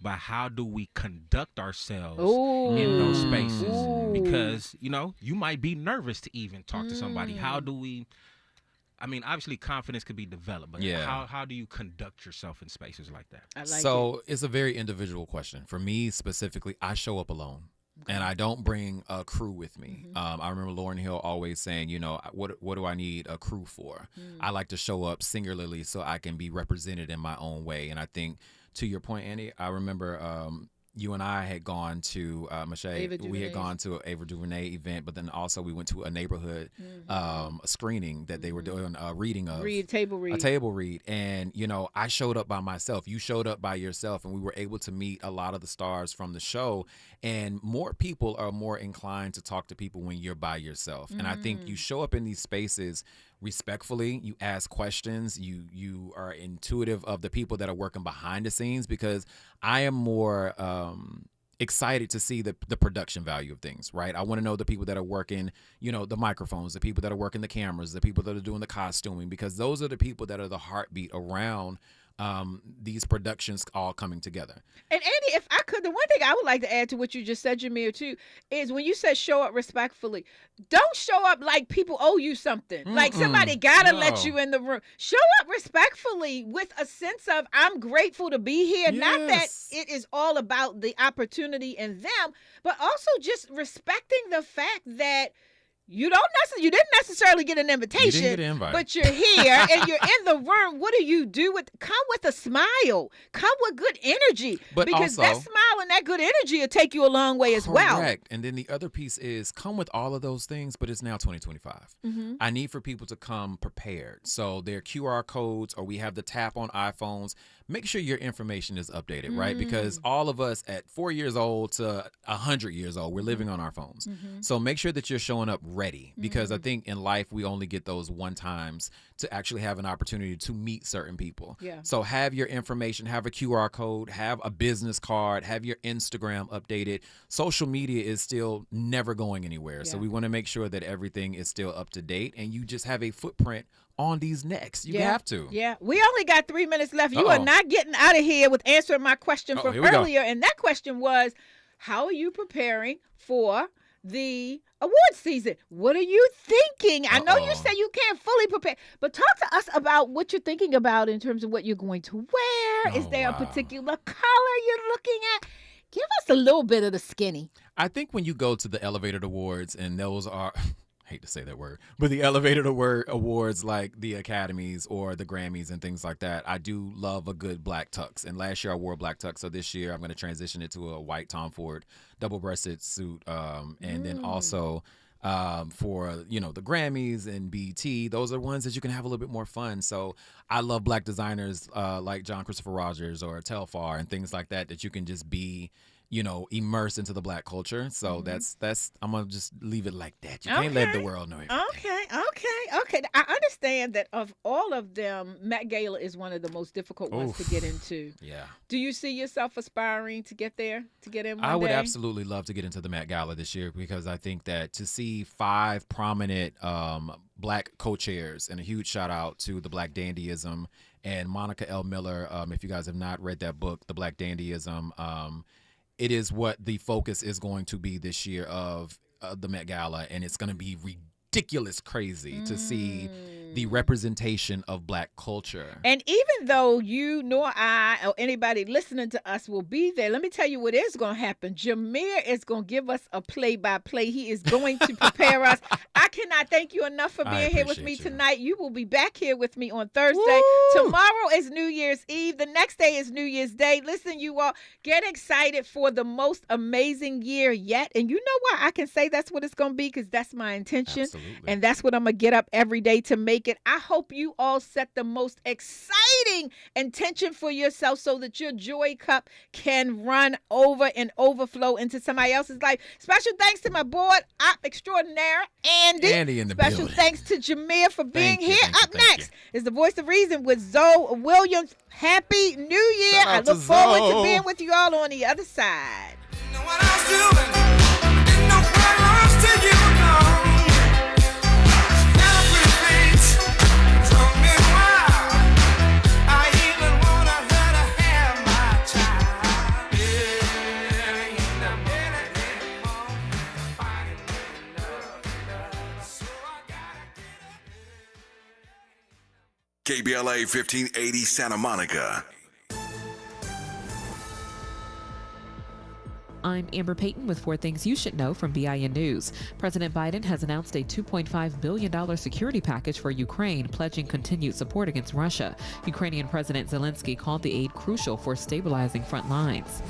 But how do we conduct ourselves in those spaces? Because, you might be nervous to even talk to somebody. How do we... obviously confidence could be developed, but how do you conduct yourself in spaces like that? It's a very individual question. For me specifically, I show up alone. And I don't bring a crew with me. I remember Lauryn Hill always saying, what do I need a crew for? I like to show up singularly so I can be represented in my own way. And I think, to your point, Andy, I remember you and I had gone to Mischa. We had gone to an Ava DuVernay event, but then also we went to a neighborhood screening that they were doing a reading of. A table read. And, I showed up by myself. You showed up by yourself, and we were able to meet a lot of the stars from the show. And more people are more inclined to talk to people when you're by yourself. And I think you show up in these spaces respectfully, you ask questions, you are intuitive of the people that are working behind the scenes, because I am more excited to see the production value of things, right? I want to know the people that are working, the microphones, the people that are working the cameras, the people that are doing the costuming, because those are the people that are the heartbeat around these productions all coming together. And Andy, if I could, the one thing I would like to add to what you just said, Jamir, too, is when you said show up respectfully, don't show up like people owe you something. Like somebody gotta let you in the room. Show up respectfully with a sense of, I'm grateful to be here. Not that it is all about the opportunity and them, but also just respecting the fact that you didn't necessarily get an invitation, You didn't get an invite. but you're here and you're in the room. What do you do come with a smile, come with good energy, But because also, that smile and that good energy will take you a long way as well. Correct. And then the other piece is come with all of those things, but it's now 2025. Mm-hmm. I need for people to come prepared. So their QR codes, or we have the tap on iPhones. Make sure your information is updated, right? Because all of us at 4 years old to 100 years old, we're living on our phones. Mm-hmm. So make sure that you're showing up ready, because I think in life we only get those one times to actually have an opportunity to meet certain people. Yeah. So have your information, have a QR code, have a business card, have your Instagram updated. Social media is still never going anywhere. So Yeah. we want to make sure that everything is still up to date and you just have a footprint on these necks. You have to. Yeah. We only got 3 minutes left. You are Uh-oh. not getting out of here with answering my question from here we go. earlier. And that question was, how are you preparing for the award season? What are you thinking? I know you say you can't fully prepare, but talk to us about what you're thinking about in terms of what you're going to wear. Is there a particular color you're looking at? Give us a little bit of the skinny. I think when you go to the Elevated Awards, and those are, I hate to say that word, but the Elevated Awards like the Academies or the Grammys and things like that, I do love a good black tux. And last year I wore a black tux, so this year I'm going to transition it to a white Tom Ford double-breasted suit. And then also for, the Grammys and BET, those are ones that you can have a little bit more fun. So I love black designers like John Christopher Rogers or Telfar and things like that you can just be immersed into the black culture. So that's I'm gonna just leave it like that. You can't let the world know everything. Okay. I understand that of all of them, Met Gala is one of the most difficult ones to get into. Yeah. Do you see yourself aspiring to get there, to get in one I would day? absolutely love to get into the Met Gala this year, because I think that to see 5 prominent black co-chairs, and a huge shout out to the Black Dandyism and Monica L. Miller. If you guys have not read that book, The Black Dandyism, it is what the focus is going to be this year of the Met Gala, and it's going to be ridiculous crazy to see the representation of black culture. And even though you nor I or anybody listening to us will be there, let me tell you what is going to happen. Jamir is going to give us a play-by-play. He is going to prepare us. I cannot thank you enough for being here with me tonight. You will be back here with me on Thursday. Woo! Tomorrow is New Year's Eve. The next day is New Year's Day. Listen, you all, get excited for the most amazing year yet. And you know why I can say that's what it's going to be? Because that's my intention. Absolutely. And that's what I'm going to get up every day to make it. I hope you all set the most exciting intention for yourself so that your joy cup can run over and overflow into somebody else's life. Special thanks to my board op extraordinaire, Andy in the Special building. thanks to Jamir for being Thank you, here. thank you, Up thank next is the Voice of Reason with Zoe Williams. Happy New Year. Shout I out to look forward to Zoe. being with you all on the other side. KBLA 1580 Santa Monica. I'm Amber Payton with 4 things you should know from BIN News. President Biden has announced a $2.5 billion security package for Ukraine, pledging continued support against Russia. Ukrainian President Zelensky called the aid crucial for stabilizing front lines.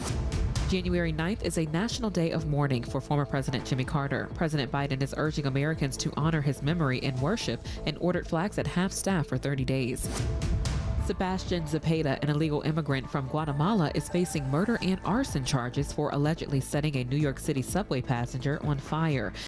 January 9th is a national day of mourning for former President Jimmy Carter. President Biden is urging Americans to honor his memory in worship and ordered flags at half-staff for 30 days. Sebastian Zepeda, an illegal immigrant from Guatemala, is facing murder and arson charges for allegedly setting a New York City subway passenger on fire.